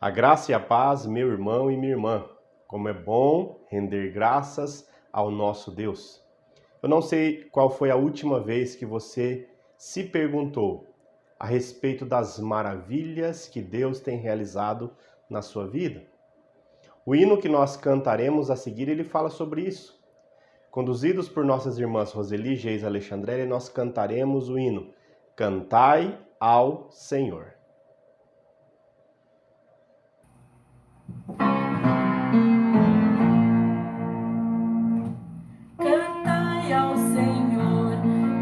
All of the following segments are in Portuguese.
A graça e a paz, meu irmão e minha irmã. Como é bom render graças ao nosso Deus. Eu não sei qual foi a última vez que você se perguntou a respeito das maravilhas que Deus tem realizado na sua vida. O hino que nós cantaremos a seguir, ele fala sobre isso. Conduzidos por nossas irmãs Roseli, Geis e Alexandrélia, nós cantaremos o hino Cantai ao Senhor. Cantai ao Senhor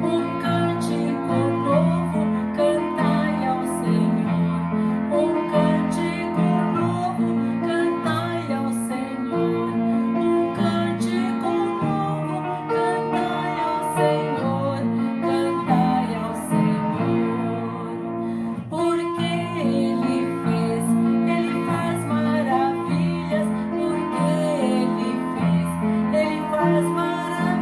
um cântico novo, cantai ao Senhor um cântico novo, cantai ao Senhor um cântico novo, cantai ao Senhor, cantai ao Senhor, porque Ele faz maravilhas, porque Ele faz maravilhas.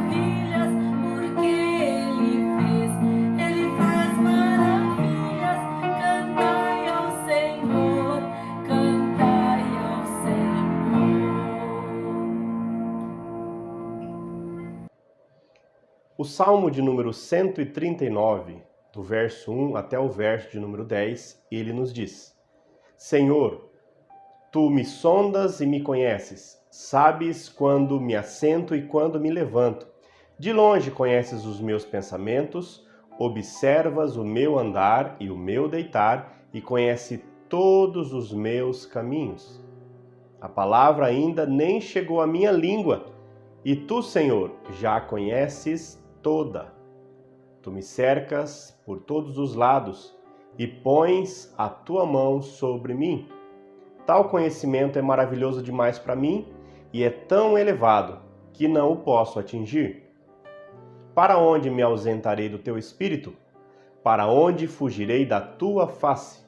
O Salmo de número 139, do verso 1 até o verso de número 10, ele nos diz: Senhor, Tu me sondas e me conheces, sabes quando me assento e quando me levanto. De longe conheces os meus pensamentos, observas o meu andar e o meu deitar e conhece todos os meus caminhos. A palavra ainda nem chegou à minha língua, e Tu, Senhor, já a conheces toda. Tu me cercas por todos os lados e pões a Tua mão sobre mim. Tal conhecimento é maravilhoso demais para mim e é tão elevado que não o posso atingir. Para onde me ausentarei do Teu Espírito? Para onde fugirei da Tua face?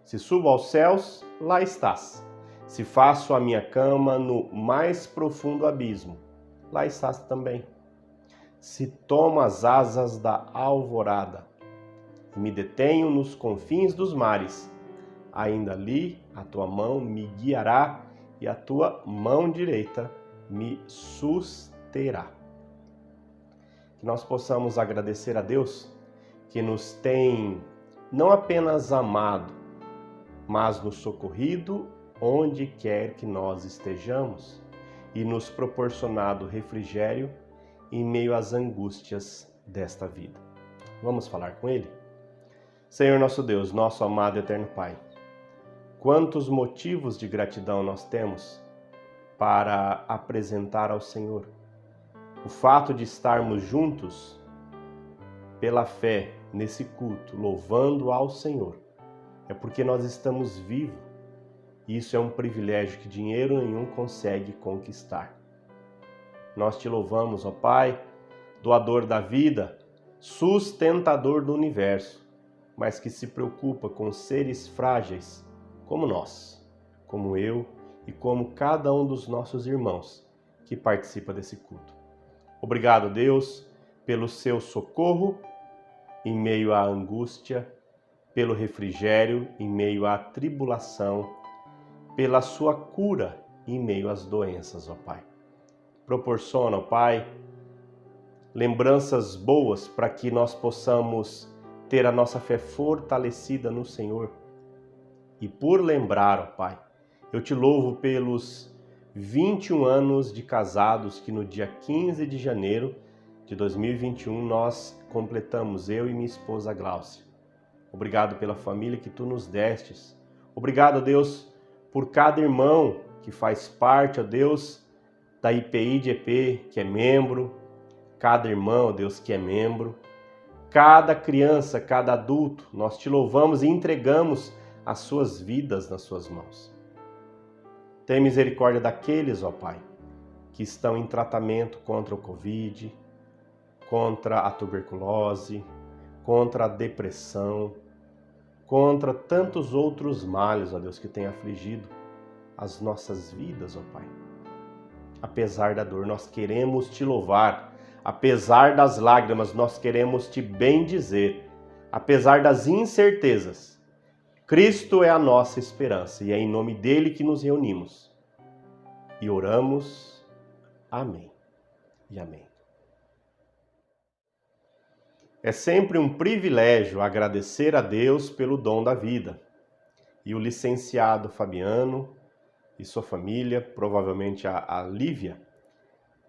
Se subo aos céus, lá estás. Se faço a minha cama no mais profundo abismo, lá estás também. Se tomo as asas da alvorada e me detenho nos confins dos mares, ainda ali a Tua mão me guiará e a Tua mão direita me susterá. Que nós possamos agradecer a Deus que nos tem não apenas amado, mas nos socorrido onde quer que nós estejamos e nos proporcionado refrigério em meio às angústias desta vida. Vamos falar com Ele? Senhor nosso Deus, nosso amado e eterno Pai, quantos motivos de gratidão nós temos para apresentar ao Senhor. O fato de estarmos juntos pela fé nesse culto, louvando ao Senhor, é porque nós estamos vivos. Isso é um privilégio que dinheiro nenhum consegue conquistar. Nós te louvamos, ó Pai, doador da vida, sustentador do universo, mas que se preocupa com seres frágeis como nós, como eu e como cada um dos nossos irmãos que participa desse culto. Obrigado, Deus, pelo seu socorro em meio à angústia, pelo refrigério em meio à tribulação, pela sua cura em meio às doenças, ó Pai. Proporciona, ó Pai, lembranças boas para que nós possamos ter a nossa fé fortalecida no Senhor. E por lembrar, ó Pai, eu te louvo pelos 21 anos de casados que no dia 15 de janeiro de 2021 nós completamos, eu e minha esposa Gláucia. Obrigado pela família que Tu nos destes. Obrigado, Deus, por cada irmão que faz parte, ó Deus, da IPI de EP, que é membro, cada irmão, ó Deus, que é membro, cada criança, cada adulto, nós Te louvamos e entregamos as suas vidas nas Suas mãos. Tem misericórdia daqueles, ó Pai, que estão em tratamento contra o Covid, contra a tuberculose, contra a depressão, contra tantos outros males, ó Deus, que têm afligido as nossas vidas, ó Pai. Apesar da dor, nós queremos Te louvar. Apesar das lágrimas, nós queremos Te bendizer. Apesar das incertezas, Cristo é a nossa esperança e é em nome dele que nos reunimos e oramos. Amém e amém. É sempre um privilégio agradecer a Deus pelo dom da vida. E o licenciado Fabiano e sua família, provavelmente a Lívia,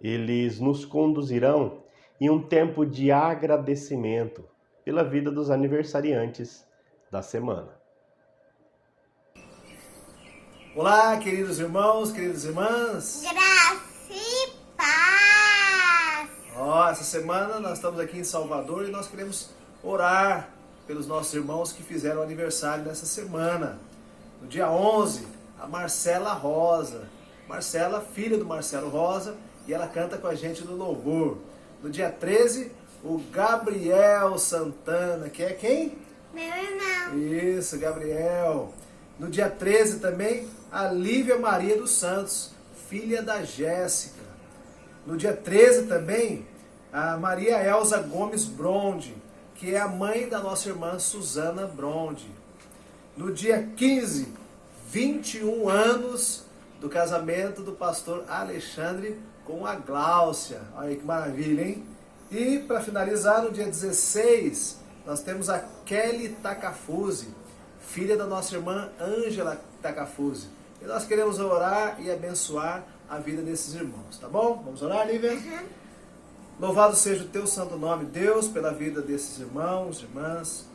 eles nos conduzirão em um tempo de agradecimento pela vida dos aniversariantes da semana. Olá, queridos irmãos, queridas irmãs. Graça e paz. Essa semana nós estamos aqui em Salvador e nós queremos orar pelos nossos irmãos que fizeram aniversário nessa semana. No dia 11, a Marcela Rosa. Marcela, filha do Marcelo Rosa, e ela canta com a gente no louvor. No dia 13, o Gabriel Santana, que é quem? Meu irmão. Isso, Gabriel. No dia 13 também, a Lívia Maria dos Santos, filha da Jéssica. No dia 13 também, a Maria Elza Gomes Bronde, que é a mãe da nossa irmã Suzana Bronde. No dia 15, 21 anos do casamento do pastor Alexandre com a Gláucia. Olha aí que maravilha, hein? E para finalizar, no dia 16, nós temos a Kelly Takafuse, filha da nossa irmã Ângela Takafuse. E nós queremos orar e abençoar a vida desses irmãos, tá bom? Vamos orar, Lívia? Louvado seja o teu santo nome, Deus, pela vida desses irmãos, irmãs,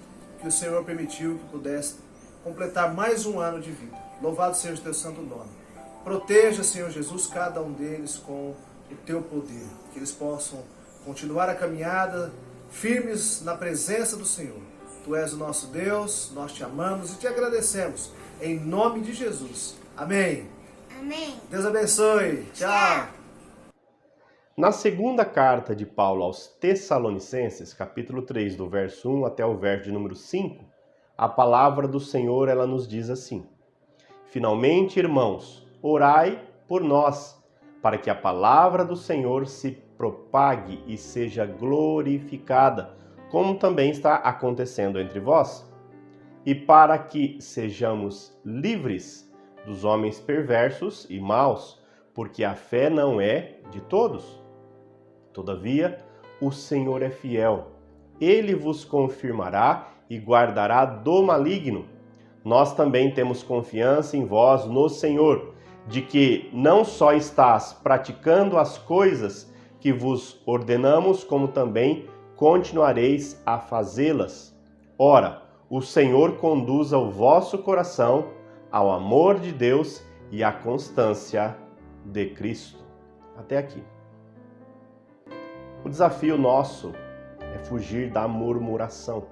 que o Senhor permitiu que pudesse completar mais um ano de vida. Louvado seja o teu santo nome. Proteja, Senhor Jesus, cada um deles com o teu poder, que eles possam continuar a caminhada firmes na presença do Senhor. Tu és o nosso Deus, nós te amamos e te agradecemos, em nome de Jesus. Amém. Amém. Deus abençoe. Tchau. Na segunda carta de Paulo aos Tessalonicenses, capítulo 3, do verso 1 até o verso de número 5, a palavra do Senhor, ela nos diz assim: Finalmente, irmãos, orai por nós, para que a palavra do Senhor se propague e seja glorificada, como também está acontecendo entre vós, e para que sejamos livres dos homens perversos e maus, porque a fé não é de todos. Todavia, o Senhor é fiel. Ele vos confirmará e guardará do maligno. Nós também temos confiança em vós no Senhor, de que não só estás praticando as coisas que vos ordenamos, como também continuareis a fazê-las. Ora, o Senhor conduza o vosso coração ao amor de Deus e à constância de Cristo. Até aqui. O desafio nosso é fugir da murmuração.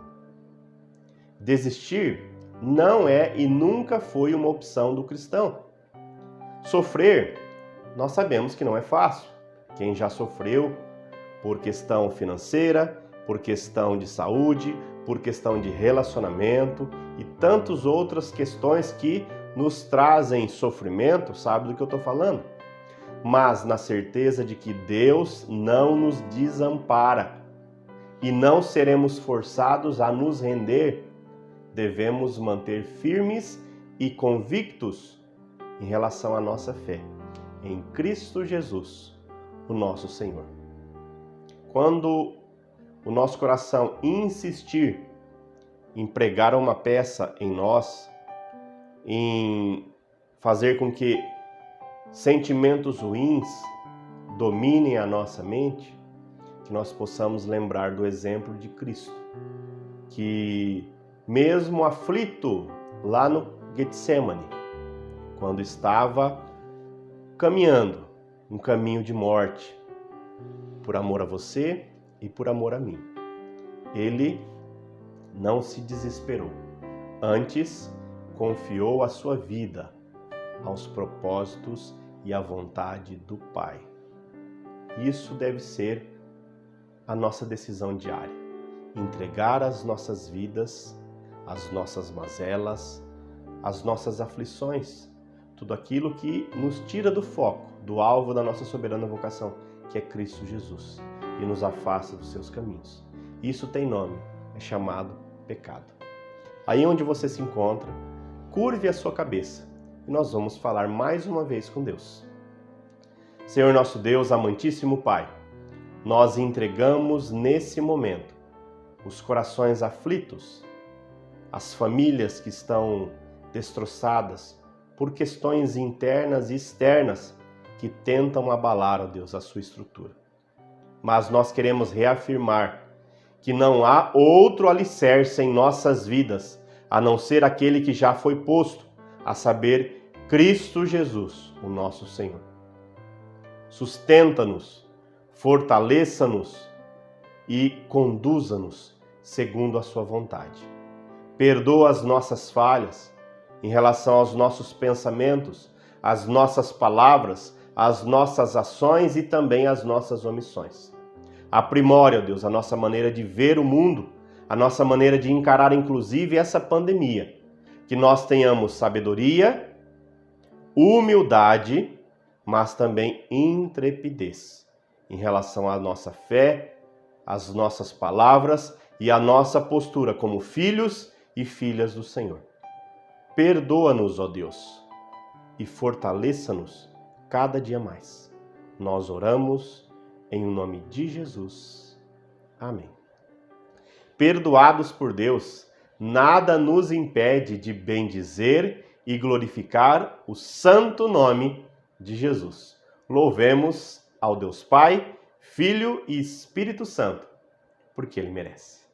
Desistir não é e nunca foi uma opção do cristão. Sofrer, nós sabemos que não é fácil. Quem já sofreu por questão financeira, por questão de saúde, por questão de relacionamento e tantas outras questões que nos trazem sofrimento, sabe do que eu estou falando? Mas na certeza de que Deus não nos desampara e não seremos forçados a nos render, devemos manter firmes e convictos em relação à nossa fé em Cristo Jesus, o nosso Senhor. Quando o nosso coração insistir em pregar uma peça em nós, em fazer com que sentimentos ruins dominem a nossa mente, que nós possamos lembrar do exemplo de Cristo, que mesmo aflito lá no Getsemane, quando estava caminhando um caminho de morte, por amor a você e por amor a mim, ele não se desesperou, antes confiou a sua vida aos propósitos e à vontade do Pai. Isso deve ser a nossa decisão diária. Entregar as nossas vidas, as nossas mazelas, as nossas aflições, tudo aquilo que nos tira do foco, do alvo da nossa soberana vocação, que é Cristo Jesus, e nos afasta dos seus caminhos. Isso tem nome, é chamado pecado. aí onde você se encontra, curve a sua cabeça e nós vamos falar mais uma vez com Deus. Senhor nosso Deus, amantíssimo Pai, nós entregamos nesse momento os corações aflitos, as famílias que estão destroçadas por questões internas e externas que tentam abalar, ó Deus, a sua estrutura. Mas nós queremos reafirmar que não há outro alicerce em nossas vidas, a não ser aquele que já foi posto, a saber, Cristo Jesus, o nosso Senhor. Sustenta-nos, fortaleça-nos e conduza-nos segundo a sua vontade. Perdoa as nossas falhas em relação aos nossos pensamentos, às nossas palavras, às nossas ações e também às nossas omissões. Aprimore, ó Deus, a nossa maneira de ver o mundo, a nossa maneira de encarar inclusive essa pandemia. Que nós tenhamos sabedoria, humildade, mas também intrepidez em relação à nossa fé, às nossas palavras e à nossa postura como filhos e filhas do Senhor. Perdoa-nos, ó Deus, e fortaleça-nos cada dia mais. Nós oramos em nome de Jesus. Amém. Perdoados por Deus, nada nos impede de bendizer e glorificar o santo nome de Jesus. Louvemos ao Deus Pai, Filho e Espírito Santo, porque Ele merece.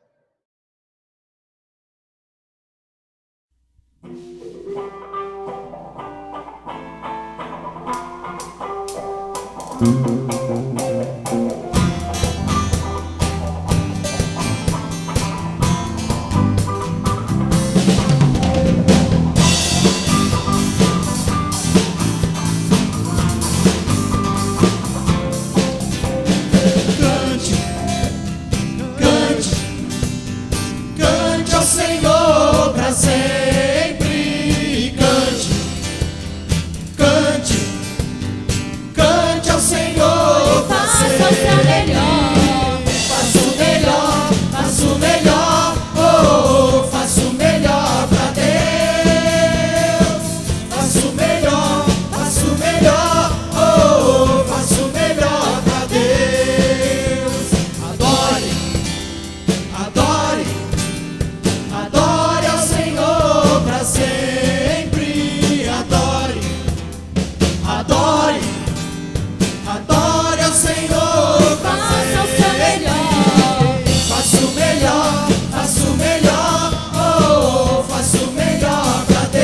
Cante ao Senhor para sempre. Cante ao Senhor para sempre. Faça o seu melhor. Faça o melhor, oh, faça o melhor pra Deus. Faça o melhor, oh, faça o melhor pra Deus. Adore ao Senhor pra sempre. Adore ao Senhor pra Faça o seu sempre. melhor. Faça o melhor, oh, faça o melhor pra Deus.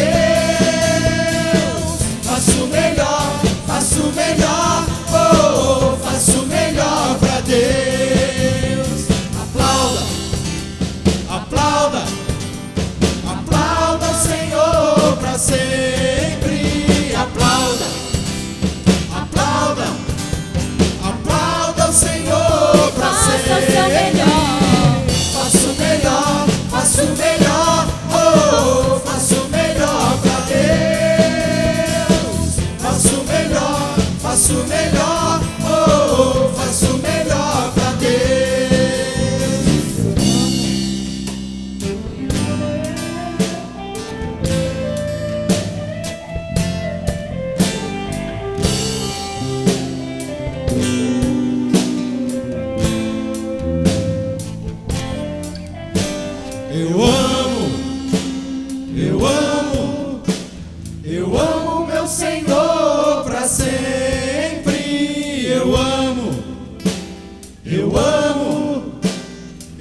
Faça o melhor, oh, faça o melhor pra Deus. Aplauda o Senhor pra sempre. Aplauda o Senhor pra Faça o seu sempre. melhor. Faça o melhor, oh, faça o melhor pra Deus. Faça o melhor, oh, faça o melhor pra Deus. Eu amo meu Senhor pra sempre.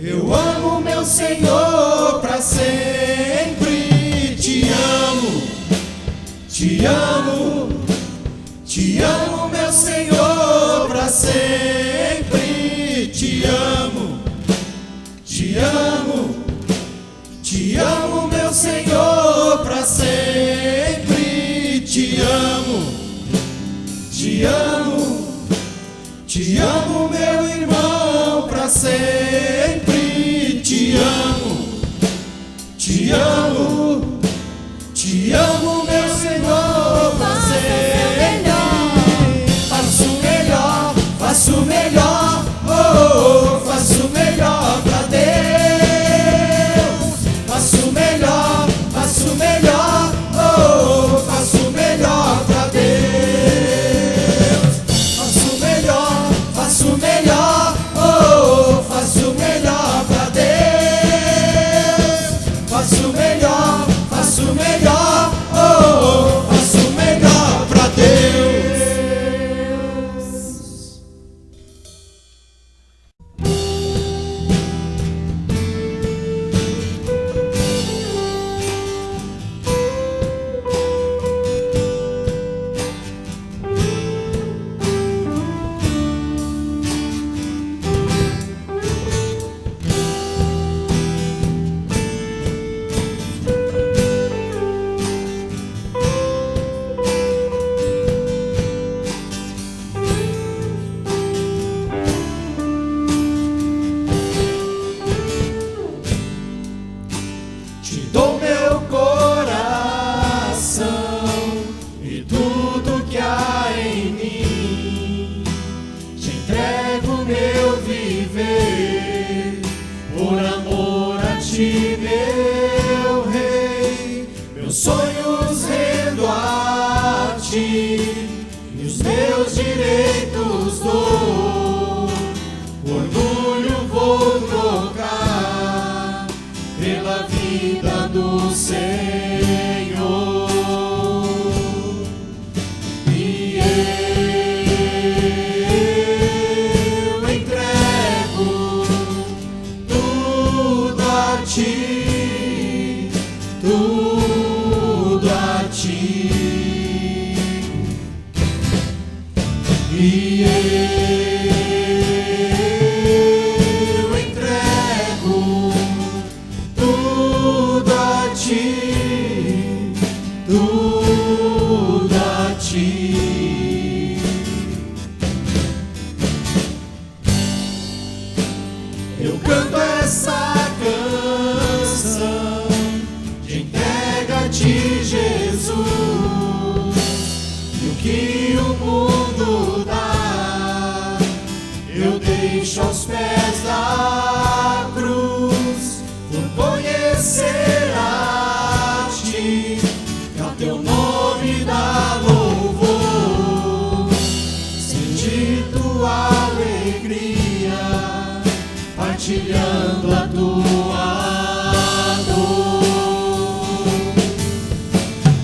Eu amo meu Senhor pra sempre. Te amo meu Senhor pra sempre. Te amo meu Senhor pra sempre. Te amo meu irmão pra sempre. Te amo meu Senhor pra sempre. Faço o melhor, oh, faço o melhor pra Deus. Faço o melhor, sonhos rendo a ti, e os meus direitos dou. O orgulho vou trocar pela vida do Senhor. E eu entrego tudo a ti, tudo a ti. E eu entrego tudo a ti, tudo a ti. Eu canto essa canção de entrega a ti, Jesus, e o que o mundo dá eu deixo aos pés da cruz, por conhecer a ti, que ao teu nome dá louvor, sentir tua alegria, partilhando a tua dor.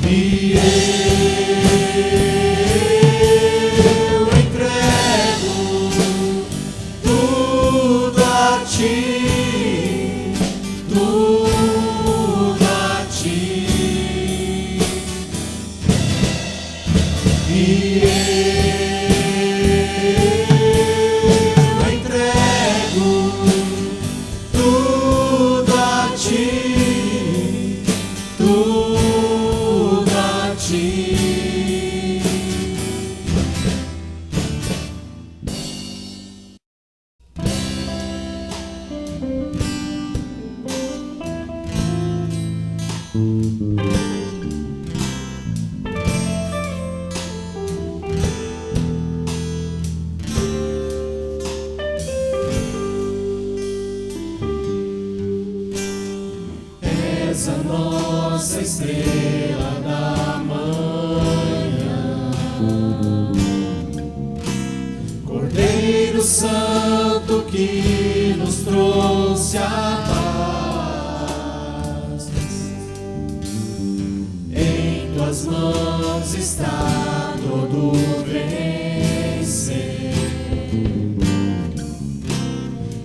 E eu entrego tudo a ti, tudo a ti. E eu entrego tudo a ti, tudo a ti. És a nossa estrela da manhã, Cordeiro Santo que nos trouxe a paz. Em tuas mãos está todo vencer,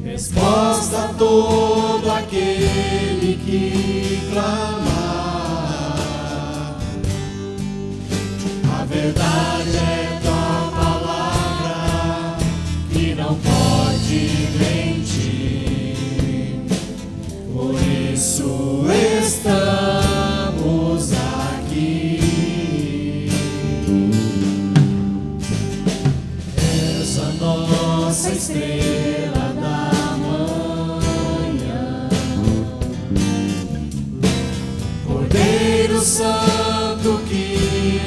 resposta a todo aquele que clamar. A verdade é tua palavra, que não pode mentir. Por isso estamos aqui. És a nossa estrela da manhã, Cordeiro Santo que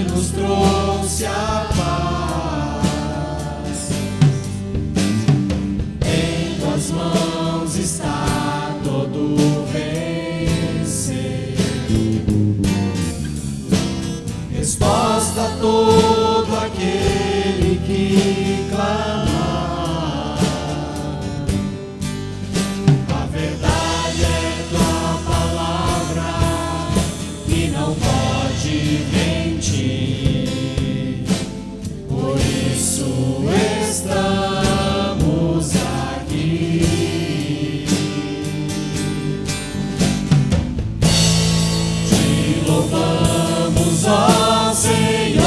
nos trouxe a paz. Em tuas mãos está todo vencer, resposta a todo aquele que clamar. A verdade é tua palavra, que não pode mentir. Por isso estamos aqui. Te louvamos, ó Senhor,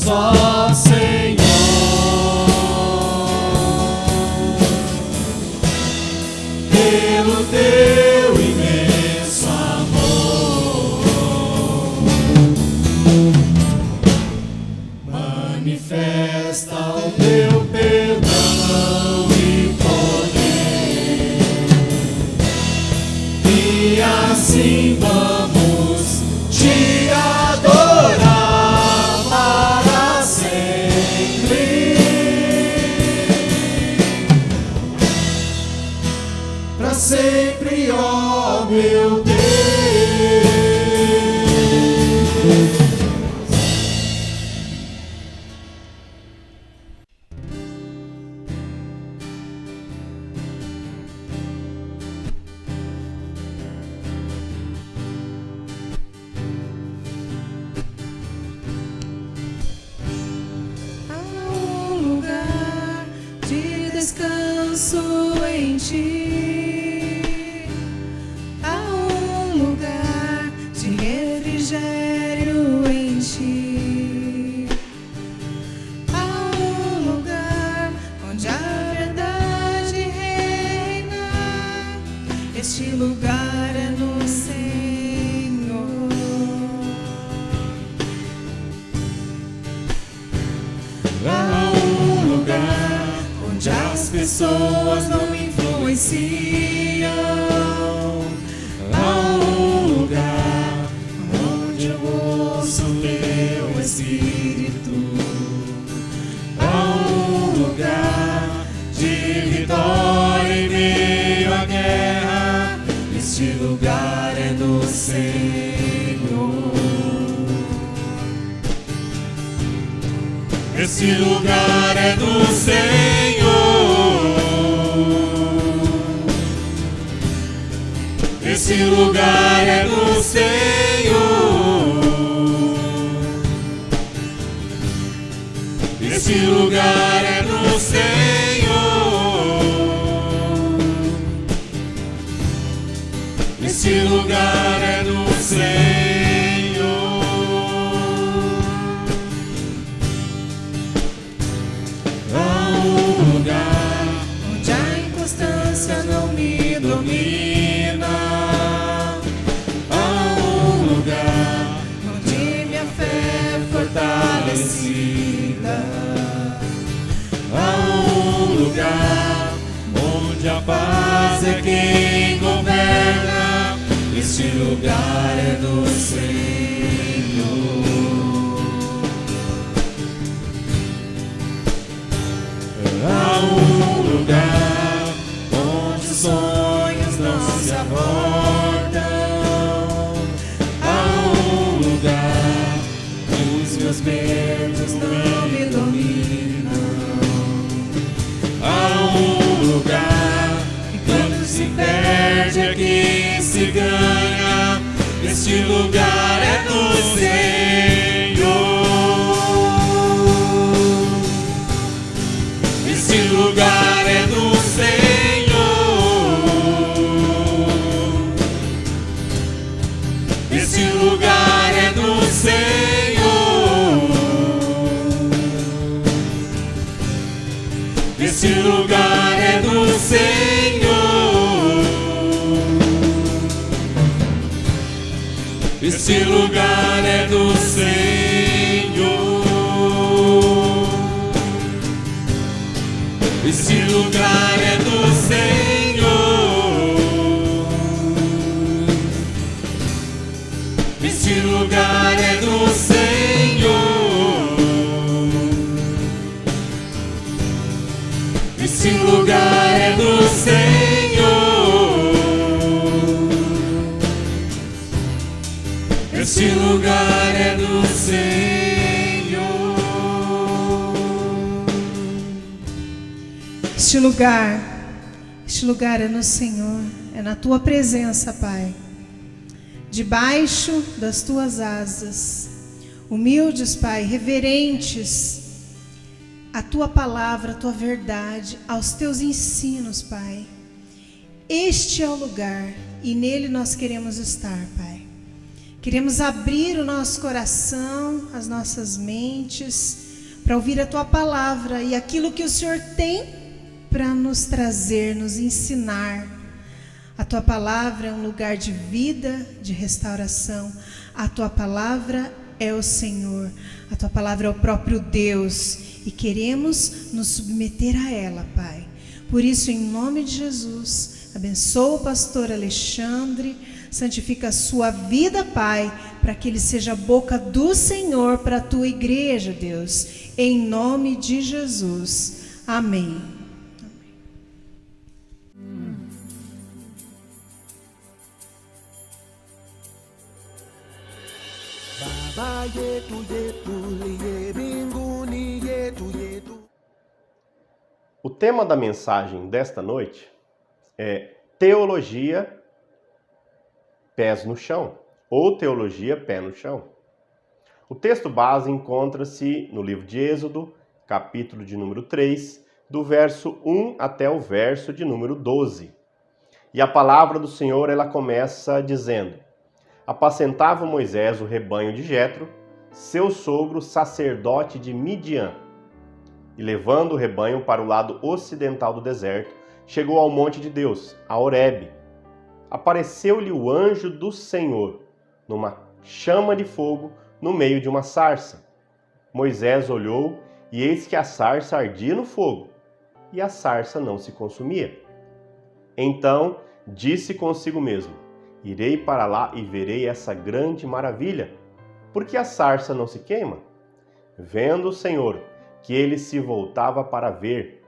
Só o Senhor, pelo teu imenso amor, manifesta o teu perdão e poder, e assim vamos te adorar para sempre, para sempre, ó meu Deus. Há um lugar de descanso em ti. Há um lugar de refrigério em ti. Há um lugar onde a verdade reina. Este lugar é no Senhor. Há um lugar onde as pessoas não me influenciam. Há um lugar onde eu ouço teu Espírito. Há um lugar de vitória em meio à guerra. Este lugar é do Senhor. Esse lugar é do Senhor. Esse lugar é do Senhor. Esse lugar é do Senhor. Esse lugar é do Senhor. Onde a inconstância não me domina. Há um lugar Onde minha fé é fortalecida. há um lugar onde a paz é quem governa. Este lugar é do Senhor. Há um lugar onde os sonhos não se abortam. Há um lugar que os meus medos não me dominam. Há um lugar que quando se perde é que se ganha. Este lugar é do Senhor. Este lugar é do Senhor. Este lugar é do Senhor. Este lugar é do Senhor. Este lugar é do Senhor. Este lugar é do Senhor. Este lugar é do Senhor. Este lugar é do Senhor. Este lugar é do Senhor. Este lugar é no Senhor, é na tua presença, Pai. Debaixo das tuas asas, humildes, Pai, reverentes à tua palavra, à tua verdade, aos teus ensinos, Pai. Este é o lugar e nele nós queremos estar, Pai. Queremos abrir o nosso coração, as nossas mentes, para ouvir a Tua palavra e aquilo que o Senhor tem para nos trazer, nos ensinar. A Tua palavra é um lugar de vida, de restauração. A Tua palavra é o Senhor. A Tua palavra é o próprio Deus. E queremos nos submeter a ela, Pai. Por isso, em nome de Jesus, abençoa o pastor Alexandre, santifica a sua vida, Pai, para que ele seja a boca do Senhor para a Tua igreja, Deus. Em nome de Jesus. Amém. Baba yetu yetu liye mbinguni yetu yetu. O tema da mensagem desta noite é Teologia Pés no Chão, ou Teologia Pé no Chão. O texto base encontra-se no livro de Êxodo, capítulo de número 3, do verso 1 até o verso de número 12. E a palavra do Senhor, ela começa dizendo: Apacentava Moisés o rebanho de Jetro, seu sogro sacerdote de Midian. E levando o rebanho para o lado ocidental do deserto, chegou ao monte de Deus, a Horebe. Apareceu-lhe o anjo do Senhor, numa chama de fogo, no meio de uma sarça. Moisés olhou, e eis que a sarça ardia no fogo, e a sarça não se consumia. Então disse consigo mesmo: Irei para lá e verei essa grande maravilha, porque a sarça não se queima. Vendo o Senhor que ele se voltava para ver,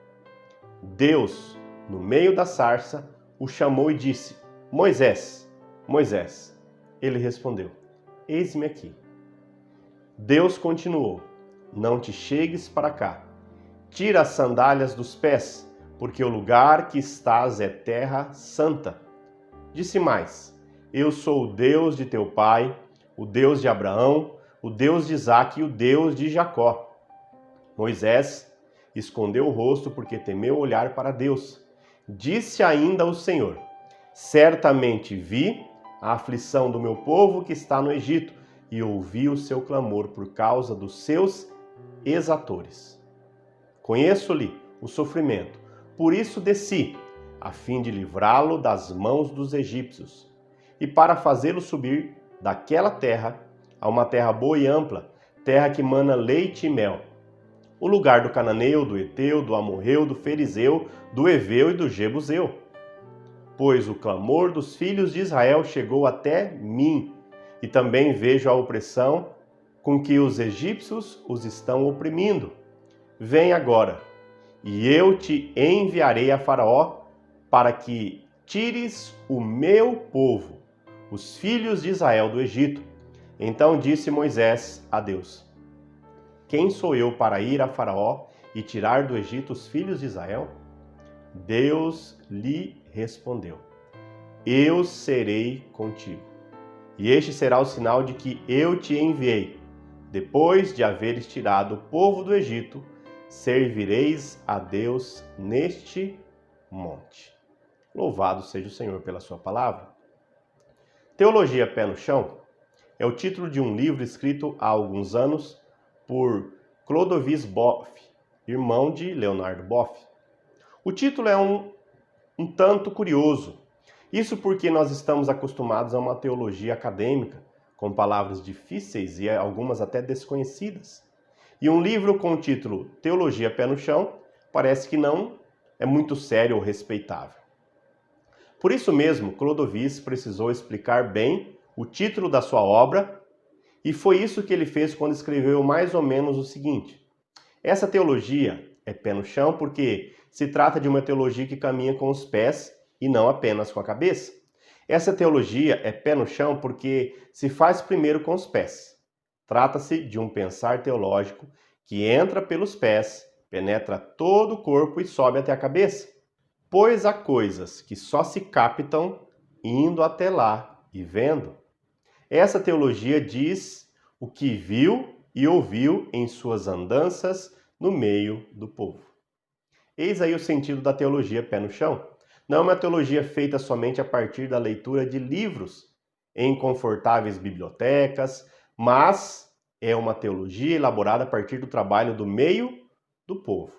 Deus, no meio da sarça, o chamou e disse: Moisés, Moisés. Ele respondeu: Eis-me aqui. Deus continuou: Não te chegues para cá. Tira as sandálias dos pés, porque o lugar que estás é terra santa. Disse mais: Eu sou o Deus de teu pai, o Deus de Abraão, o Deus de Isaque e o Deus de Jacó. Moisés escondeu o rosto porque temeu olhar para Deus. Disse ainda o Senhor: Certamente vi a aflição do meu povo que está no Egito e ouvi o seu clamor por causa dos seus exatores. Conheço-lhe o sofrimento, por isso desci, a fim de livrá-lo das mãos dos egípcios, e para fazê-lo subir daquela terra a uma terra boa e ampla, terra que mana leite e mel, o lugar do cananeu, do heteu, do amorreu, do ferizeu, do heveu e do jebuseu. Pois o clamor dos filhos de Israel chegou até mim, e também vejo a opressão com que os egípcios os estão oprimindo. Vem agora, e eu te enviarei a Faraó, para que tires o meu povo, os filhos de Israel, do Egito. Então disse Moisés a Deus: Quem sou eu para ir a Faraó e tirar do Egito os filhos de Israel? Deus lhe respondeu: Eu serei contigo, e este será o sinal de que eu te enviei. Depois de haveres tirado o povo do Egito, servireis a Deus neste monte. Louvado seja o Senhor pela sua palavra. Teologia Pé no Chão é o título de um livro escrito há alguns anos por Clodovis Boff, irmão de Leonardo Boff. O título é um tanto curioso. Isso porque nós estamos acostumados a uma teologia acadêmica, com palavras difíceis e algumas até desconhecidas. E um livro com o título Teologia Pé no Chão parece que não é muito sério ou respeitável. Por isso mesmo, Clodovis precisou explicar bem o título da sua obra, e foi isso que ele fez quando escreveu mais ou menos o seguinte: essa teologia é pé no chão porque se trata de uma teologia que caminha com os pés e não apenas com a cabeça. Essa teologia é pé no chão porque se faz primeiro com os pés. Trata-se de um pensar teológico que entra pelos pés, penetra todo o corpo e sobe até a cabeça. Pois há coisas que só se captam indo até lá e vendo. Essa teologia diz o que viu e ouviu em suas andanças no meio do povo. Eis aí o sentido da teologia pé no chão. Não é uma teologia feita somente a partir da leitura de livros em confortáveis bibliotecas, mas é uma teologia elaborada a partir do trabalho do meio do povo.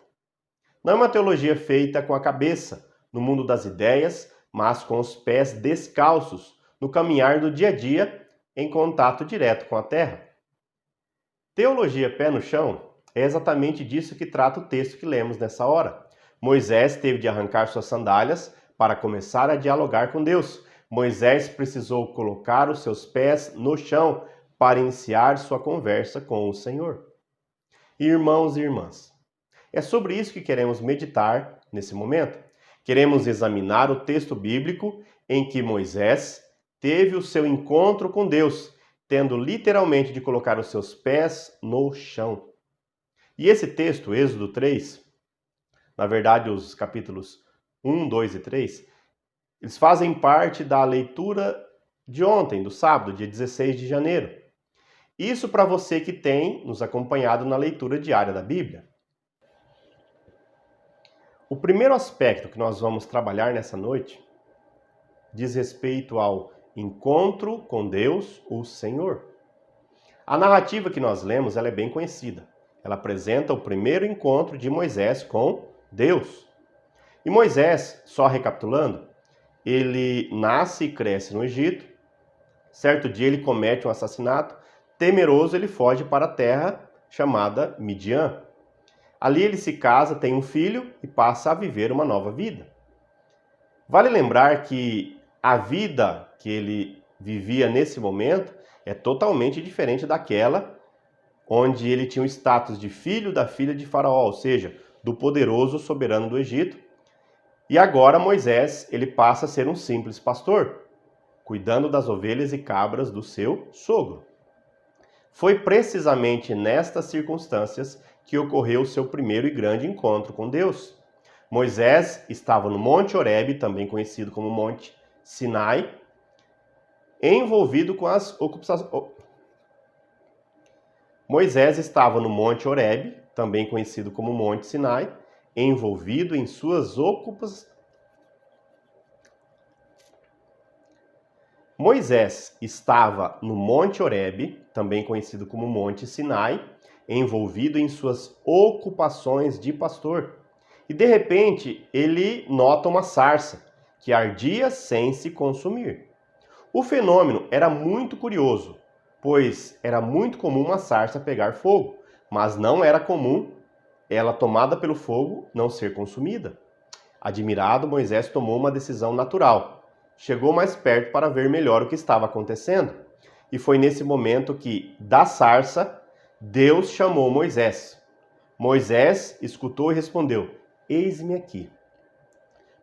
Não é uma teologia feita com a cabeça, no mundo das ideias, mas com os pés descalços, no caminhar do dia a dia, em contato direto com a terra. Teologia pé no chão é exatamente disso que trata o texto que lemos nessa hora. Moisés teve de arrancar suas sandálias para começar a dialogar com Deus. Moisés precisou colocar os seus pés no chão para iniciar sua conversa com o Senhor. Irmãos e irmãs, é sobre isso que queremos meditar nesse momento. Queremos examinar o texto bíblico em que Moisés teve o seu encontro com Deus, tendo literalmente de colocar os seus pés no chão. E esse texto, Êxodo 3, na verdade os capítulos 1, 2 e 3, eles fazem parte da leitura de ontem, do sábado, dia 16 de janeiro. Isso para você que tem nos acompanhado na leitura diária da Bíblia. O primeiro aspecto que nós vamos trabalhar nessa noite diz respeito ao encontro com Deus, o Senhor. A narrativa que nós lemos ela é bem conhecida. Ela apresenta o primeiro encontro de Moisés com Deus. E Moisés, só recapitulando, ele nasce e cresce no Egito. Certo dia ele comete um assassinato. Temeroso, ele foge para a terra chamada Midian. Ali ele se casa, tem um filho e passa a viver uma nova vida. Vale lembrar que a vida que ele vivia nesse momento é totalmente diferente daquela onde ele tinha o status de filho da filha de Faraó, ou seja, do poderoso soberano do Egito. E agora Moisés, ele passa a ser um simples pastor, cuidando das ovelhas e cabras do seu sogro. Foi precisamente nestas circunstâncias que ocorreu o seu primeiro e grande encontro com Deus. Moisés estava no Monte Horebe, também conhecido como Monte Sinai, envolvido com as ocupações. Moisés estava no Monte Horebe, também conhecido como Monte Sinai, envolvido em suas ocupações. Moisés estava no Monte Horebe, também conhecido como Monte Sinai, envolvido em suas ocupações de pastor. E de repente ele nota uma sarça que ardia sem se consumir. O fenômeno era muito curioso, pois era muito comum uma sarça pegar fogo, mas não era comum ela, tomada pelo fogo, não ser consumida. Admirado, Moisés tomou uma decisão natural. Chegou mais perto para ver melhor o que estava acontecendo. E foi nesse momento que, da sarça, Deus chamou Moisés. Moisés escutou e respondeu: "Eis-me aqui."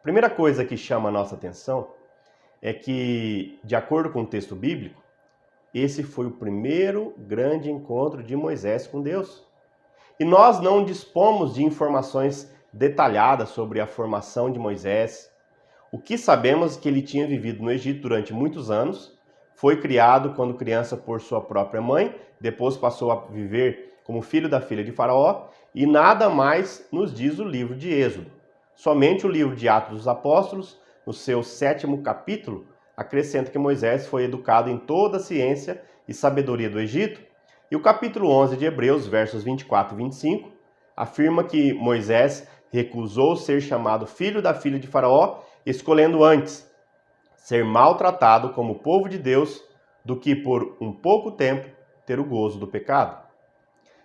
Primeira coisa que chama a nossa atenção é que, de acordo com o texto bíblico, esse foi o primeiro grande encontro de Moisés com Deus. E nós não dispomos de informações detalhadas sobre a formação de Moisés. O que sabemos é que ele tinha vivido no Egito durante muitos anos, foi criado quando criança por sua própria mãe, depois passou a viver como filho da filha de Faraó, e nada mais nos diz o livro de Êxodo. Somente o livro de Atos dos Apóstolos, no seu 7º capítulo, acrescenta que Moisés foi educado em toda a ciência e sabedoria do Egito, e o capítulo 11 de Hebreus, versos 24 e 25, afirma que Moisés recusou ser chamado filho da filha de Faraó, escolhendo antes ser maltratado como povo de Deus do que por um pouco tempo ter o gozo do pecado.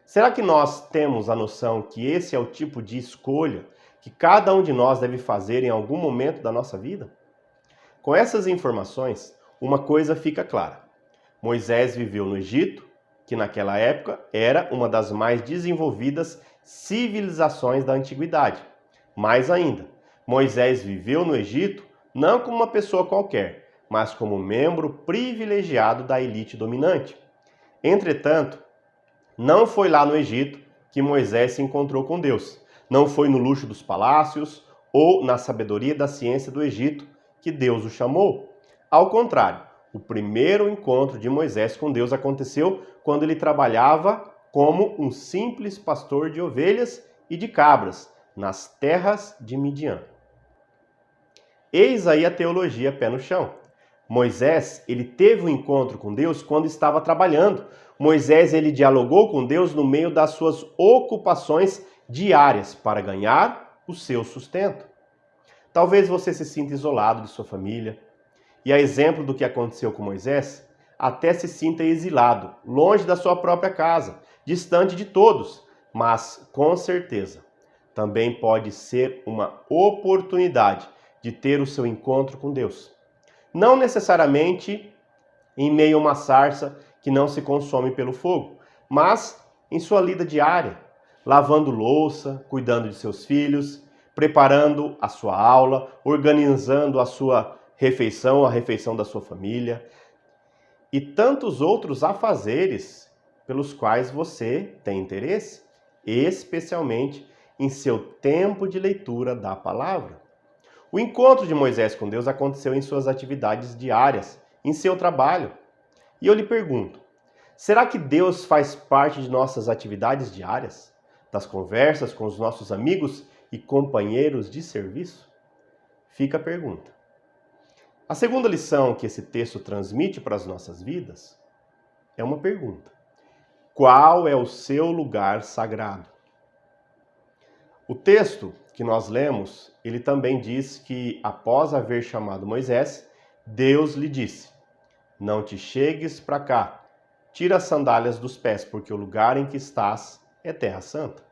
Será que nós temos a noção que esse é o tipo de escolha que cada um de nós deve fazer em algum momento da nossa vida? Com essas informações, uma coisa fica clara. Moisés viveu no Egito, que naquela época era uma das mais desenvolvidas civilizações da antiguidade. Mais ainda, Moisés viveu no Egito não como uma pessoa qualquer, mas como membro privilegiado da elite dominante. Entretanto, não foi lá no Egito que Moisés se encontrou com Deus. Não foi no luxo dos palácios ou na sabedoria da ciência do Egito que Deus o chamou. Ao contrário, o primeiro encontro de Moisés com Deus aconteceu quando ele trabalhava como um simples pastor de ovelhas e de cabras nas terras de Midian. Eis aí a teologia pé no chão. Moisés, ele teve um encontro com Deus quando estava trabalhando. Moisés, ele dialogou com Deus no meio das suas ocupações diárias para ganhar o seu sustento. Talvez você se sinta isolado de sua família. E a exemplo do que aconteceu com Moisés, até se sinta exilado, longe da sua própria casa, distante de todos. Mas, com certeza, também pode ser uma oportunidade de ter o seu encontro com Deus. Não necessariamente em meio a uma sarça que não se consome pelo fogo, mas em sua lida diária, lavando louça, cuidando de seus filhos, preparando a sua aula, organizando a sua refeição, a refeição da sua família e tantos outros afazeres pelos quais você tem interesse, especialmente em seu tempo de leitura da palavra. O encontro de Moisés com Deus aconteceu em suas atividades diárias, em seu trabalho. E eu lhe pergunto, será que Deus faz parte de nossas atividades diárias? Das conversas com os nossos amigos e companheiros de serviço? Fica a pergunta. A segunda lição que esse texto transmite para as nossas vidas é uma pergunta. Qual é o seu lugar sagrado? O texto que nós lemos, ele também diz que após haver chamado Moisés, Deus lhe disse: não te chegues para cá, tira as sandálias dos pés, porque o lugar em que estás é terra santa.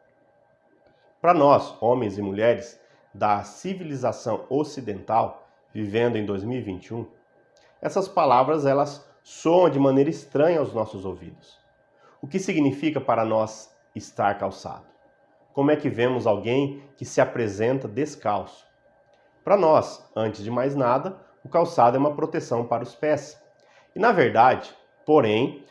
Para nós, homens e mulheres da civilização ocidental, vivendo em 2021, essas palavras elas soam de maneira estranha aos nossos ouvidos. O que significa para nós estar calçado? Como é que vemos alguém que se apresenta descalço? Para nós, antes de mais nada, o calçado é uma proteção para os pés. E na verdade, porém,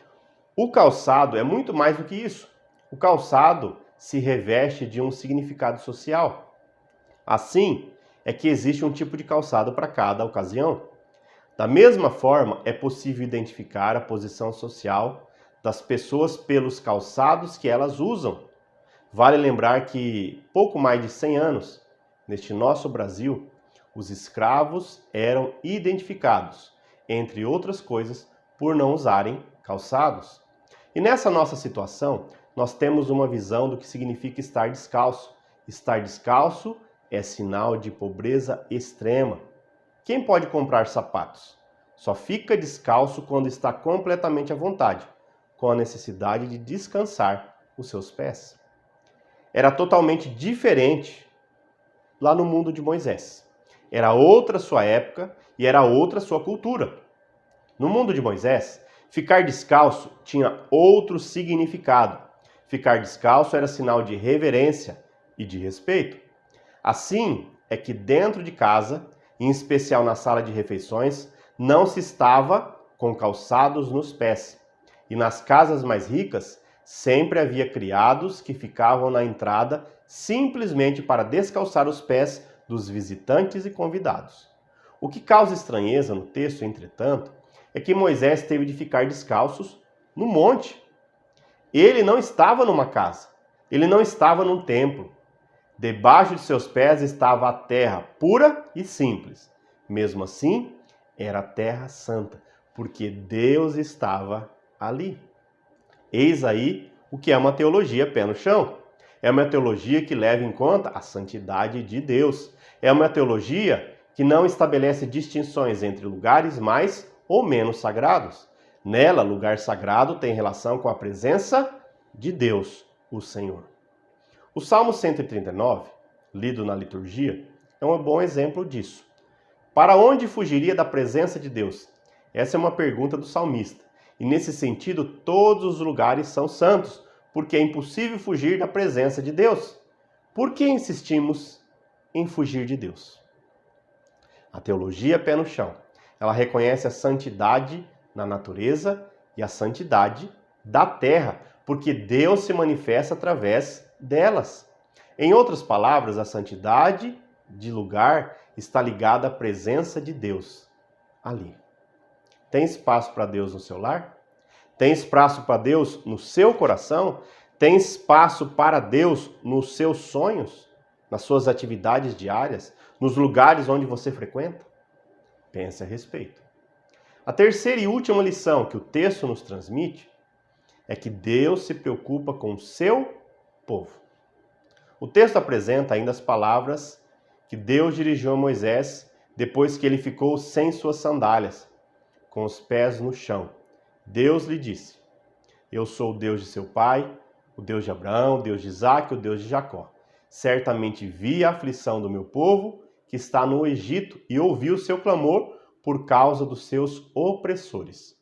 o calçado é muito mais do que isso. O calçado se reveste de um significado social. Assim, é que existe um tipo de calçado para cada ocasião. Da mesma forma, é possível identificar a posição social das pessoas pelos calçados que elas usam. Vale lembrar que, pouco mais de 100 anos, neste nosso Brasil, os escravos eram identificados, entre outras coisas, por não usarem calçados. E nessa nossa situação, nós temos uma visão do que significa estar descalço. Estar descalço é sinal de pobreza extrema. Quem pode comprar sapatos? Só fica descalço quando está completamente à vontade, com a necessidade de descansar os seus pés. Era totalmente diferente lá no mundo de Moisés. Era outra sua época e era outra sua cultura. No mundo de Moisés, ficar descalço tinha outro significado. Ficar descalço era sinal de reverência e de respeito. Assim é que dentro de casa, em especial na sala de refeições, não se estava com calçados nos pés. E nas casas mais ricas, sempre havia criados que ficavam na entrada simplesmente para descalçar os pés dos visitantes e convidados. O que causa estranheza no texto, entretanto, é que Moisés teve de ficar descalços no monte. Ele não estava numa casa, ele não estava num templo. Debaixo de seus pés estava a terra pura e simples. Mesmo assim, era terra santa, porque Deus estava ali. Eis aí o que é uma teologia pé no chão. É uma teologia que leva em conta a santidade de Deus. É uma teologia que não estabelece distinções entre lugares mais ou menos sagrados. Nela, lugar sagrado tem relação com a presença de Deus, o Senhor. O Salmo 139, lido na liturgia, é um bom exemplo disso. Para onde fugiria da presença de Deus? Essa é uma pergunta do salmista. E nesse sentido, todos os lugares são santos, porque é impossível fugir da presença de Deus. Por que insistimos em fugir de Deus? A teologia pé no chão. Ela reconhece a santidade na natureza e a santidade da terra, porque Deus se manifesta através delas. Em outras palavras, a santidade de lugar está ligada à presença de Deus ali. Tem espaço para Deus no seu lar? Tem espaço para Deus no seu coração? Tem espaço para Deus nos seus sonhos? Nas suas atividades diárias? Nos lugares onde você frequenta? Pense a respeito. A terceira e última lição que o texto nos transmite é que Deus se preocupa com o seu povo. O texto apresenta ainda as palavras que Deus dirigiu a Moisés depois que ele ficou sem suas sandálias, com os pés no chão. Deus lhe disse: eu sou o Deus de seu pai, o Deus de Abraão, o Deus de Isaque, o Deus de Jacó. Certamente vi a aflição do meu povo que está no Egito e ouvi o seu clamor por causa dos seus opressores.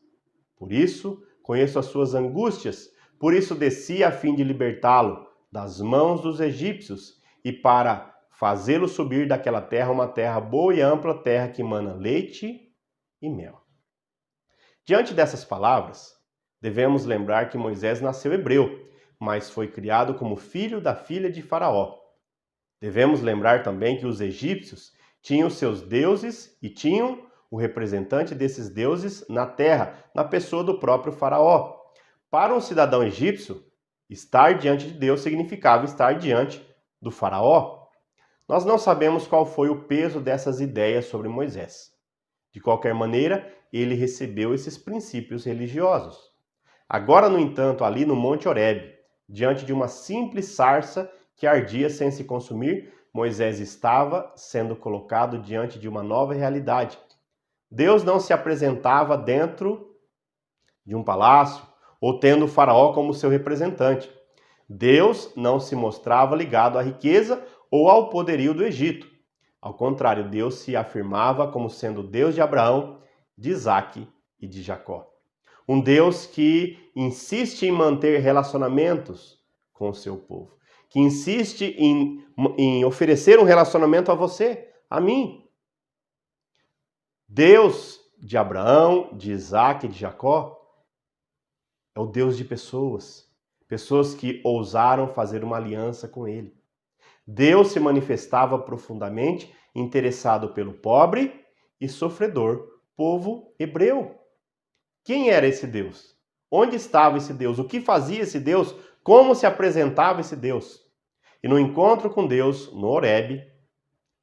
Por isso, conheço as suas angústias, por isso desci a fim de libertá-lo das mãos dos egípcios e para fazê-lo subir daquela terra, uma terra boa e ampla, terra que mana leite e mel. Diante dessas palavras, devemos lembrar que Moisés nasceu hebreu, mas foi criado como filho da filha de Faraó. Devemos lembrar também que os egípcios tinham seus deuses e tinham o representante desses deuses na terra, na pessoa do próprio Faraó. Para um cidadão egípcio, estar diante de Deus significava estar diante do Faraó. Nós não sabemos qual foi o peso dessas ideias sobre Moisés. De qualquer maneira, ele recebeu esses princípios religiosos. Agora, no entanto, ali no Monte Horebe, diante de uma simples sarça que ardia sem se consumir, Moisés estava sendo colocado diante de uma nova realidade. Deus não se apresentava dentro de um palácio ou tendo o Faraó como seu representante. Deus não se mostrava ligado à riqueza ou ao poderio do Egito. Ao contrário, Deus se afirmava como sendo o Deus de Abraão, de Isaque e de Jacó. Um Deus que insiste em manter relacionamentos com o seu povo, que insiste em oferecer um relacionamento a você, a mim. Deus de Abraão, de Isaque e de Jacó é o Deus de pessoas, pessoas que ousaram fazer uma aliança com ele. Deus se manifestava profundamente interessado pelo pobre e sofredor povo hebreu. Quem era esse Deus? Onde estava esse Deus? O que fazia esse Deus? Como se apresentava esse Deus? E no encontro com Deus, no Horebe,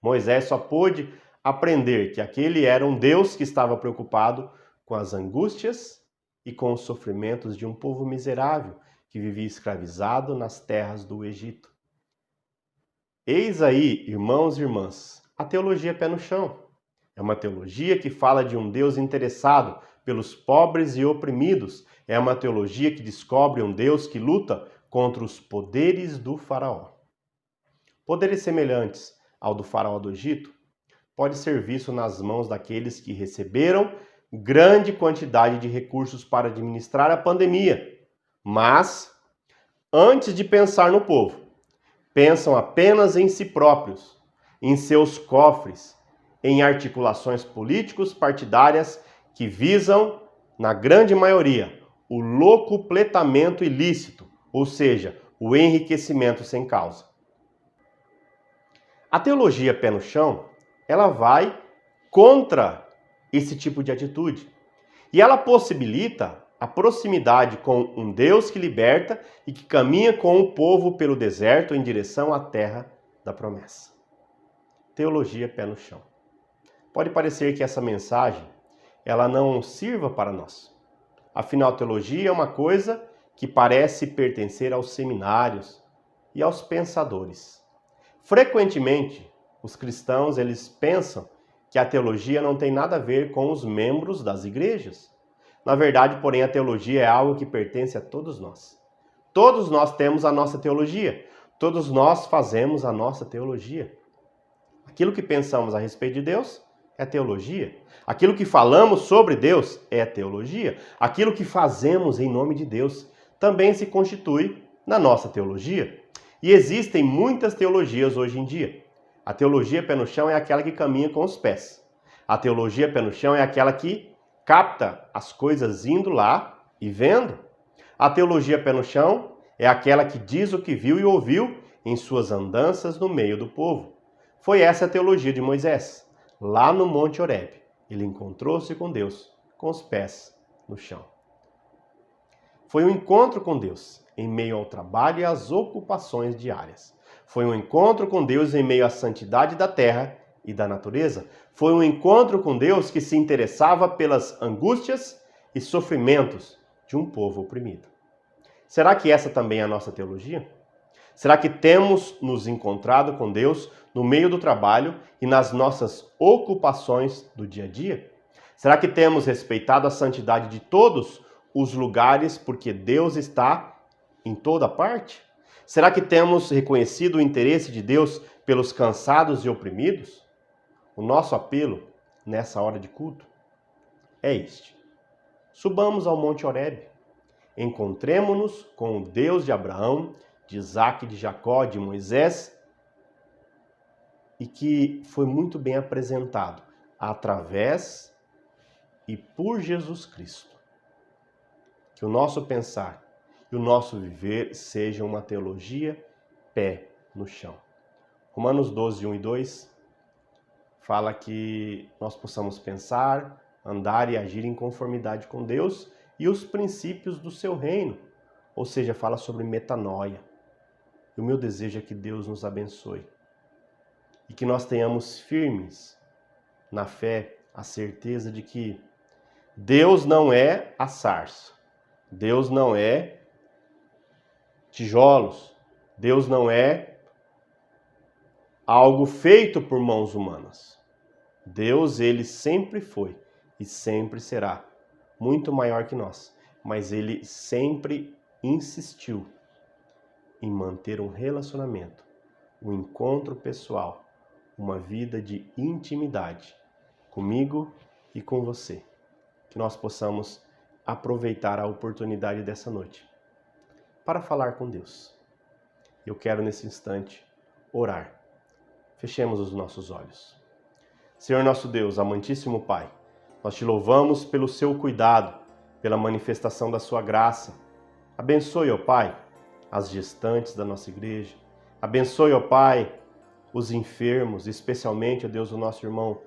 Moisés só pôde aprender que aquele era um Deus que estava preocupado com as angústias e com os sofrimentos de um povo miserável que vivia escravizado nas terras do Egito. Eis aí, irmãos e irmãs, a teologia pé no chão. É uma teologia que fala de um Deus interessado pelos pobres e oprimidos. É uma teologia que descobre um Deus que luta contra os poderes do Faraó. Poderes semelhantes ao do Faraó do Egito pode ser visto nas mãos daqueles que receberam grande quantidade de recursos para administrar a pandemia, mas, antes de pensar no povo, pensam apenas em si próprios, em seus cofres, em articulações políticos partidárias que visam, na grande maioria, o locupletamento ilícito, ou seja, o enriquecimento sem causa. A teologia pé no chão, ela vai contra esse tipo de atitude. E ela possibilita a proximidade com um Deus que liberta e que caminha com o povo pelo deserto em direção à terra da promessa. Teologia pé no chão. Pode parecer que essa mensagem ela não sirva para nós. Afinal, a teologia é uma coisa que parece pertencer aos seminários e aos pensadores. Frequentemente, os cristãos eles pensam que a teologia não tem nada a ver com os membros das igrejas. Na verdade, porém, a teologia é algo que pertence a todos nós. Todos nós temos a nossa teologia. Todos nós fazemos a nossa teologia. Aquilo que pensamos a respeito de Deus é teologia. Aquilo que falamos sobre Deus é teologia. Aquilo que fazemos em nome de Deus também se constitui na nossa teologia. E existem muitas teologias hoje em dia. A teologia pé no chão é aquela que caminha com os pés. A teologia pé no chão é aquela que capta as coisas indo lá e vendo. A teologia pé no chão é aquela que diz o que viu e ouviu em suas andanças no meio do povo. Foi essa a teologia de Moisés. Lá no Monte Horebe, ele encontrou-se com Deus, com os pés no chão. Foi um encontro com Deus em meio ao trabalho e às ocupações diárias. Foi um encontro com Deus em meio à santidade da terra e da natureza, foi um encontro com Deus que se interessava pelas angústias e sofrimentos de um povo oprimido. Será que essa também é a nossa teologia? Será que temos nos encontrado com Deus no meio do trabalho e nas nossas ocupações do dia a dia? Será que temos respeitado a santidade de todos os lugares porque Deus está em toda parte? Será que temos reconhecido o interesse de Deus pelos cansados e oprimidos? O nosso apelo nessa hora de culto é este: subamos ao Monte Horebe, encontremo-nos com o Deus de Abraão, de Isaque, de Jacó, de Moisés, e que foi muito bem apresentado através e por Jesus Cristo. Que o nosso pensar e o nosso viver seja uma teologia pé no chão. Romanos 12, 1 e 2 fala que nós possamos pensar, andar e agir em conformidade com Deus e os princípios do seu reino. Ou seja, fala sobre metanoia. E o meu desejo é que Deus nos abençoe e que nós tenhamos firmes na fé a certeza de que Deus não é a sarça, Deus não é tijolos, Deus não é algo feito por mãos humanas. Deus, ele sempre foi e sempre será muito maior que nós, mas ele sempre insistiu em manter um relacionamento, um encontro pessoal, uma vida de intimidade comigo e com você. Que nós possamos aproveitar a oportunidade dessa noite para falar com Deus. Eu quero nesse instante orar. Fechemos os nossos olhos. Senhor nosso Deus, amantíssimo Pai, nós te louvamos pelo seu cuidado, pela manifestação da sua graça. Abençoe, ó Pai, as gestantes da nossa igreja. Abençoe, ó Pai, os enfermos, especialmente, ó Deus, o nosso irmão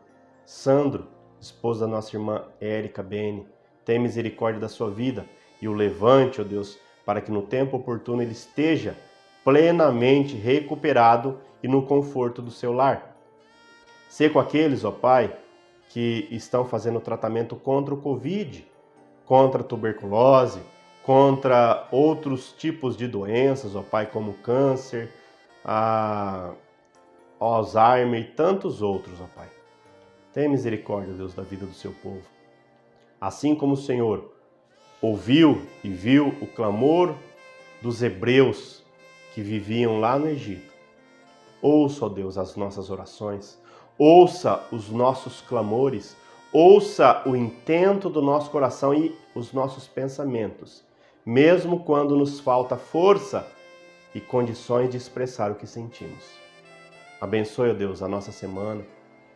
Sandro, esposo da nossa irmã Érica Bene. Tenha misericórdia da sua vida e o levante, ó Deus, para que no tempo oportuno ele esteja plenamente recuperado e no conforto do seu lar. Sê com aqueles, ó Pai, que estão fazendo tratamento contra o Covid, contra a tuberculose, contra outros tipos de doenças, ó Pai, como câncer, Alzheimer e tantos outros, ó Pai. Tenha misericórdia, Deus, da vida do seu povo. Assim como o Senhor ouviu e viu o clamor dos hebreus que viviam lá no Egito, ouça, ó Deus, as nossas orações, ouça os nossos clamores, ouça o intento do nosso coração e os nossos pensamentos, mesmo quando nos falta força e condições de expressar o que sentimos. Abençoe, ó Deus, a nossa semana.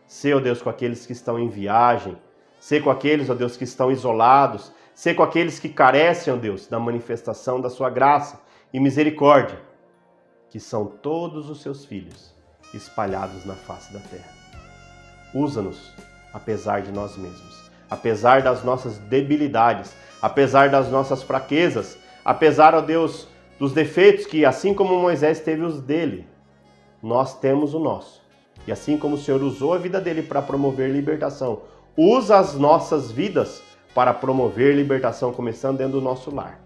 Sê, ó Deus, com aqueles que estão em viagem. Sê com aqueles, ó Deus, que estão isolados. Sê com aqueles que carecem, ó Deus, da manifestação da sua graça e misericórdia, que são todos os seus filhos espalhados na face da terra. Usa-nos, apesar de nós mesmos, apesar das nossas debilidades, apesar das nossas fraquezas, apesar, ó Deus, dos defeitos que, assim como Moisés teve os dele, nós temos o nosso. E assim como o Senhor usou a vida dele para promover libertação, usa as nossas vidas para promover libertação, começando dentro do nosso lar.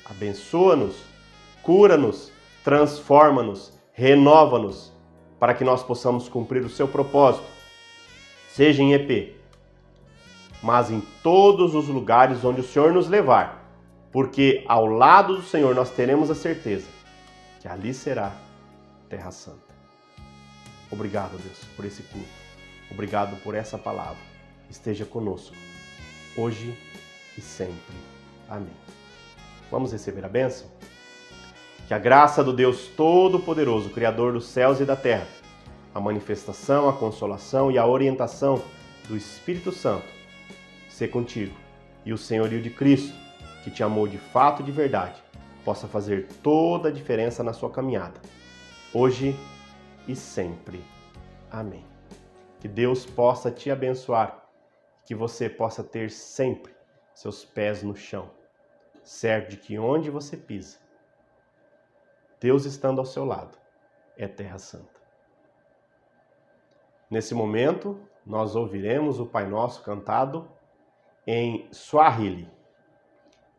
Abençoa-nos, cura-nos, transforma-nos, renova-nos, para que nós possamos cumprir o seu propósito, seja em EP, mas em todos os lugares onde o Senhor nos levar, porque ao lado do Senhor nós teremos a certeza que ali será Terra Santa. Obrigado, Deus, por esse culto. Obrigado por essa palavra. Esteja conosco, hoje e sempre. Amém. Vamos receber a bênção? Que a graça do Deus Todo-Poderoso, Criador dos céus e da terra, a manifestação, a consolação e a orientação do Espírito Santo, seja contigo, e o senhorio de Cristo, que te amou de fato e de verdade, possa fazer toda a diferença na sua caminhada, hoje e sempre. Amém. Que Deus possa te abençoar, que você possa ter sempre seus pés no chão, certo de que onde você pisa, Deus estando ao seu lado, é Terra Santa. Nesse momento, nós ouviremos o Pai Nosso cantado em Swahili.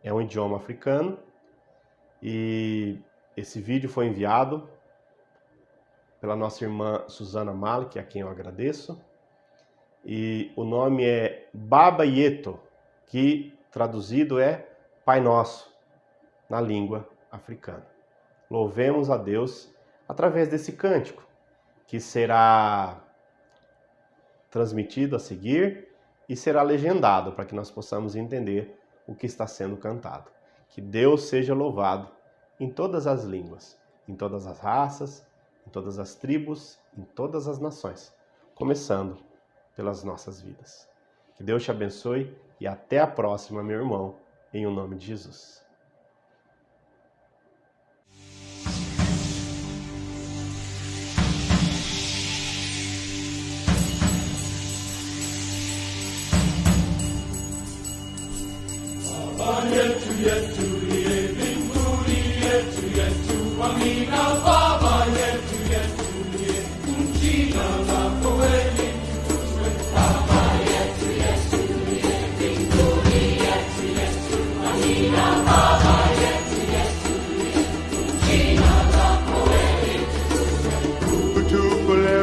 É um idioma africano e esse vídeo foi enviado pela nossa irmã Susana Malik, a quem eu agradeço. E o nome é Baba Yetu, que traduzido é Pai Nosso, na língua africana. Louvemos a Deus através desse cântico, que será transmitido a seguir e será legendado para que nós possamos entender o que está sendo cantado. Que Deus seja louvado em todas as línguas, em todas as raças, em todas as tribos, em todas as nações, começando pelas nossas vidas. Que Deus te abençoe e até a próxima, meu irmão, em o nome de Jesus.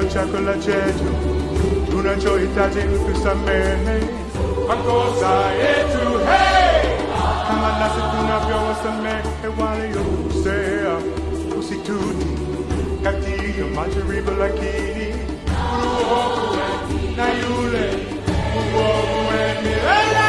Chakula chetu tunachohitaji utusamehe makosa yetu, hey! Kama nasi tunavyowasamehe waliotukosea, usitutie katika majaribu, lakini utuokoe na yule mwovu milele.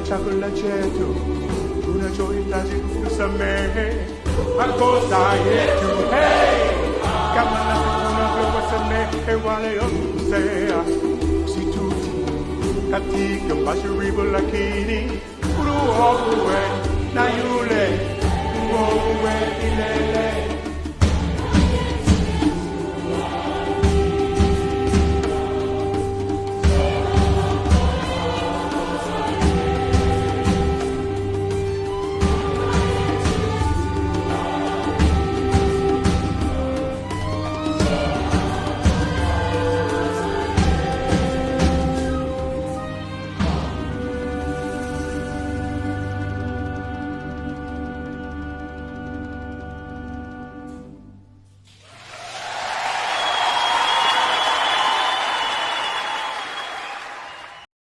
Chakula chetu tunachohitaji kusamehe makosa yetu, hey! Kama nasi tunavyowasamehe waliotukosea, usitutie katika majaribu, lakini utuokoe